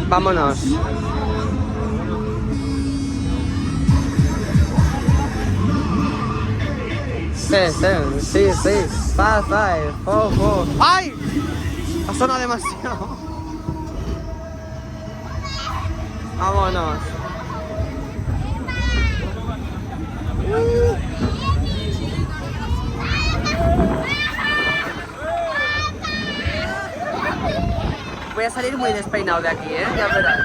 Vámonos. Sí. 5, 4. ¡Ay! Ha sonado demasiado. Vámonos. Voy a salir muy despeinado de aquí, ya verás.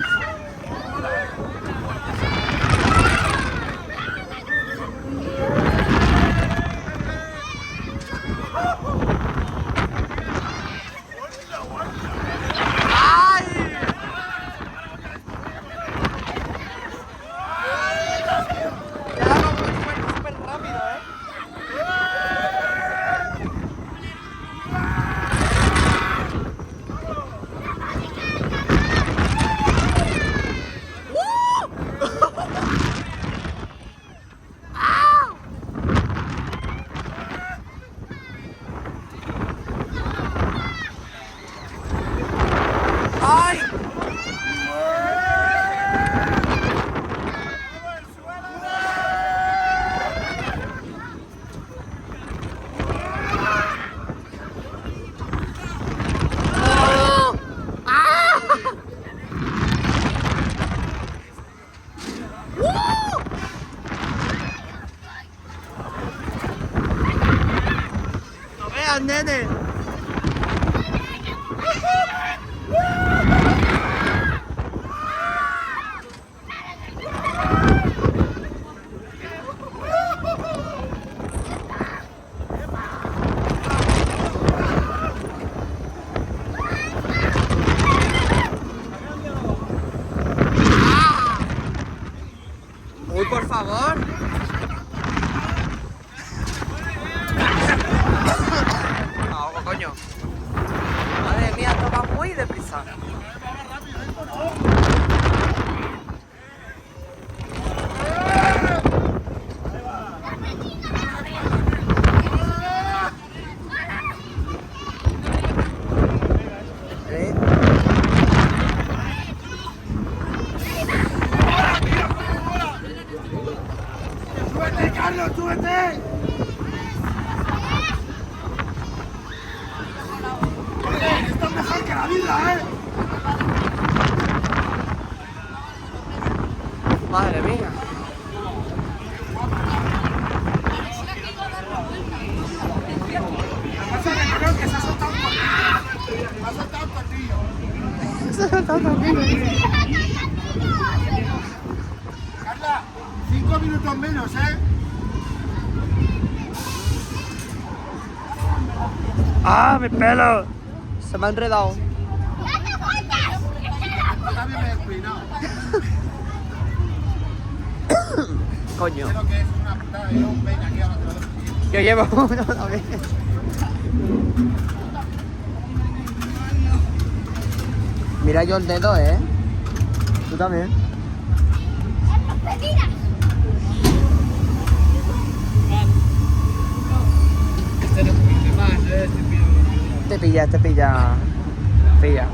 Nene. Uy, por favor. Coño. Madre mía, toca muy deprisa. ¡Súbete, Carlos, súbete! Esto es mejor que la vida, ¿eh? Madre mía. Pasa que creo que se ha soltado un tornillo. Se ha soltado un tornillo. Se ha soltado un tornillo. Carla, 5 minutos menos, ¿eh? ¡Ah, mi pelo! Se me ha enredado. Yo también me he despeinado. Coño. Creo que es una putada. Yo un peine aquí ahora te lo dejo. Yo llevo uno también. Mira yo el dedo, ¿eh? Tú también. Este no puede más, Te pilla. Pilla.